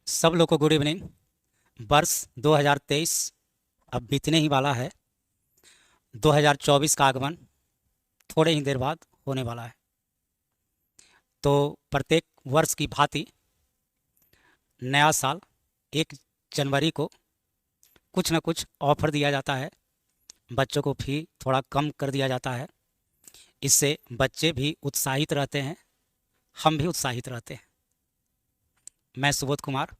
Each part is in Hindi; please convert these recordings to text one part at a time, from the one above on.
सब लोग को गुड इवनिंग। वर्ष 2023 अब बीतने ही वाला है। 2024 का आगमन थोड़े ही देर बाद होने वाला है। तो प्रत्येक वर्ष की भांति नया साल 1 जनवरी को कुछ न कुछ ऑफर दिया जाता है। बच्चों को फी थोड़ा कम कर दिया जाता है। इससे बच्चे भी उत्साहित रहते हैं, हम भी उत्साहित रहते हैं। मैं सुबोध कुमार,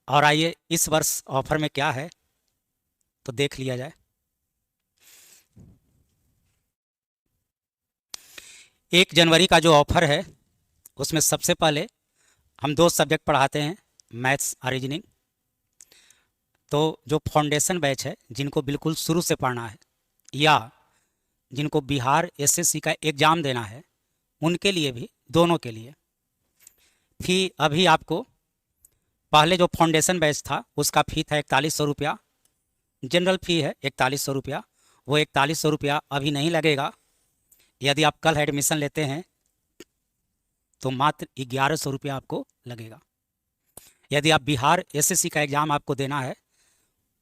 और आइए इस वर्ष ऑफर में क्या है तो देख लिया जाए। 1 जनवरी का जो ऑफर है उसमें सबसे पहले हम 2 सब्जेक्ट पढ़ाते हैं, मैथ्स और रीजनिंग। तो जो फाउंडेशन बैच है, जिनको बिल्कुल शुरू से पढ़ना है या जिनको बिहार एसएससी का एग्ज़ाम देना है, उनके लिए भी, दोनों के लिए फ़ी अभी आपको, पहले जो फाउंडेशन बैच था उसका फ़ी था 4100 रुपया। जनरल फ़ी है 4100 रुपया। वो 4100 रुपया अभी नहीं लगेगा। यदि आप कल एडमिशन लेते हैं तो मात्र 1100 रुपया आपको लगेगा। यदि आप बिहार एसएससी का एग्ज़ाम आपको देना है,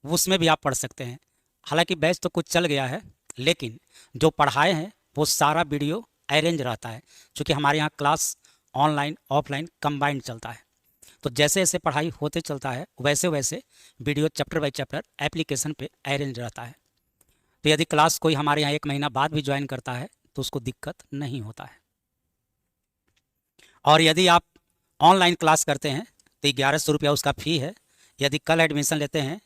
उसमें भी आप पढ़ सकते हैं। हालांकि बैच तो कुछ चल गया है, लेकिन जो पढ़ाए हैं वो सारा वीडियो अरेंज रहता है, क्योंकि हमारे यहाँ क्लास ऑनलाइन ऑफलाइन कंबाइंड चलता है। तो जैसे जैसे पढ़ाई होते चलता है वैसे वैसे video chapter by chapter application पे अरेंज रहता है। तो यदि क्लास कोई हमारे यहाँ 1 महीना बाद भी ज्वाइन करता है तो उसको दिक्कत नहीं होता है। और यदि आप ऑनलाइन क्लास करते हैं तो 1100 रुपया उसका फ़ी है। यदि कल एडमिशन लेते हैं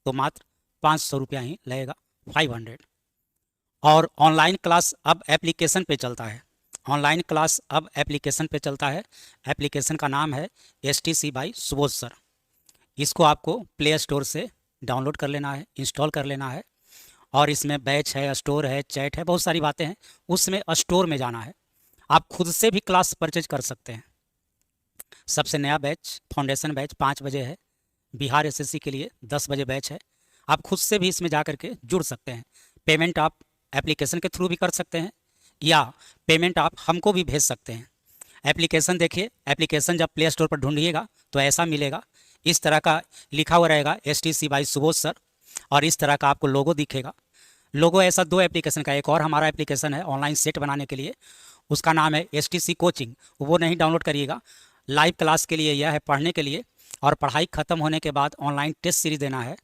तो मात्र 500 रुपया ही लगेगा, 500। और ऑनलाइन क्लास अब एप्लीकेशन पे चलता है। ऑनलाइन क्लास अब एप्लीकेशन पे चलता है। एप्लीकेशन का नाम है STC बाई सुबोध सर। इसको आपको प्ले स्टोर से डाउनलोड कर लेना है, इंस्टॉल कर लेना है। और इसमें बैच है, स्टोर है, चैट है, बहुत सारी बातें हैं। उसमें स्टोर में जाना है। आप खुद से भी क्लास परचेज कर सकते हैं। सबसे नया बैच फाउंडेशन बैच 5 बजे है। बिहार एसएससी के लिए 10 बजे बैच है। आप खुद से भी इसमें जा कर के जुड़ सकते हैं। पेमेंट आप एप्लीकेशन के थ्रू भी कर सकते हैं, या पेमेंट आप हमको भी भेज सकते हैं। एप्लीकेशन देखिए, एप्लीकेशन जब प्ले स्टोर पर ढूंढिएगा तो ऐसा मिलेगा, इस तरह का लिखा हुआ रहेगा STC बाई सुबोध सर, और इस तरह का आपको लोगो दिखेगा। लोगो ऐसा 2 एप्लीकेशन का, एक और हमारा एप्लीकेशन है ऑनलाइन सेट बनाने के लिए, उसका नाम है STC कोचिंग। वो नहीं डाउनलोड करिएगा। लाइव क्लास के लिए यह है, पढ़ने के लिए, और पढ़ाई ख़त्म होने के बाद ऑनलाइन टेस्ट सीरीज देना है,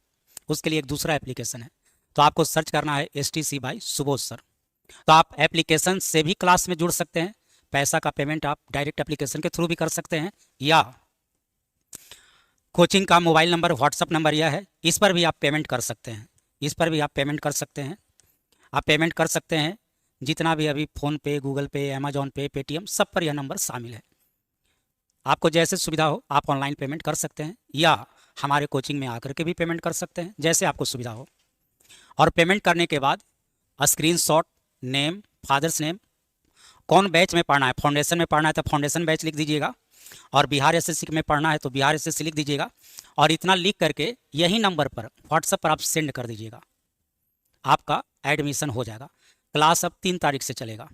उसके लिए एक दूसरा एप्लीकेशन है। तो आपको सर्च करना है STC बाई सुबोध सर। तो आप एप्लीकेशन से भी क्लास में जुड़ सकते हैं। पैसा का पेमेंट आप डायरेक्ट एप्लीकेशन के थ्रू भी कर सकते हैं, या कोचिंग का मोबाइल नंबर, व्हाट्सअप नंबर यह है, इस पर भी आप पेमेंट कर सकते हैं। इस पर भी आप पेमेंट कर सकते हैं। आप पेमेंट कर सकते हैं जितना भी अभी फ़ोन पे, गूगल पे, अमेजॉन पे, पेटीएम, सब पर यह नंबर शामिल है। आपको जैसे सुविधा हो आप ऑनलाइन पेमेंट कर सकते हैं, या हमारे कोचिंग में आकर के भी पेमेंट कर सकते हैं, जैसे आपको सुविधा हो। और पेमेंट करने के बाद स्क्रीनशॉट, नेम, फादर्स नेम, कौन बैच में पढ़ना है, फाउंडेशन में पढ़ना है तो फाउंडेशन बैच लिख दीजिएगा, और बिहार एसएससी में पढ़ना है तो बिहार एसएससी लिख दीजिएगा। और इतना लिख करके यही नंबर पर व्हाट्सएप पर आप सेंड कर दीजिएगा, आपका एडमिशन हो जाएगा। क्लास अब 3 तारीख से चलेगा,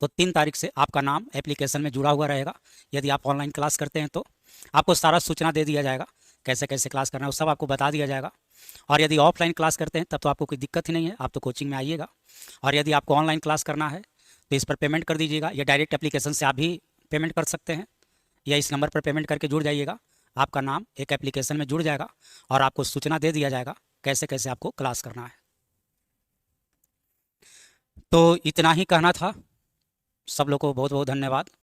तो 3 तारीख से आपका नाम एप्लीकेशन में जुड़ा हुआ रहेगा। यदि आप ऑनलाइन क्लास करते हैं तो आपको सारा सूचना दे दिया जाएगा, कैसे कैसे क्लास करना है वो सब आपको बता दिया जाएगा। और यदि ऑफलाइन क्लास करते हैं तब तो आपको कोई दिक्कत ही नहीं है, आप तो कोचिंग में आइएगा। और यदि आपको ऑनलाइन क्लास करना है तो इस पर पेमेंट कर दीजिएगा, या डायरेक्ट एप्लीकेशन से आप भी पेमेंट कर सकते हैं, या इस नंबर पर पेमेंट करके जुड़ जाइएगा। आपका नाम एक एप्लीकेशन में जुड़ जाएगा और आपको सूचना दे दिया जाएगा कैसे कैसे आपको क्लास करना है। तो इतना ही कहना था। सब लोग को बहुत बहुत धन्यवाद।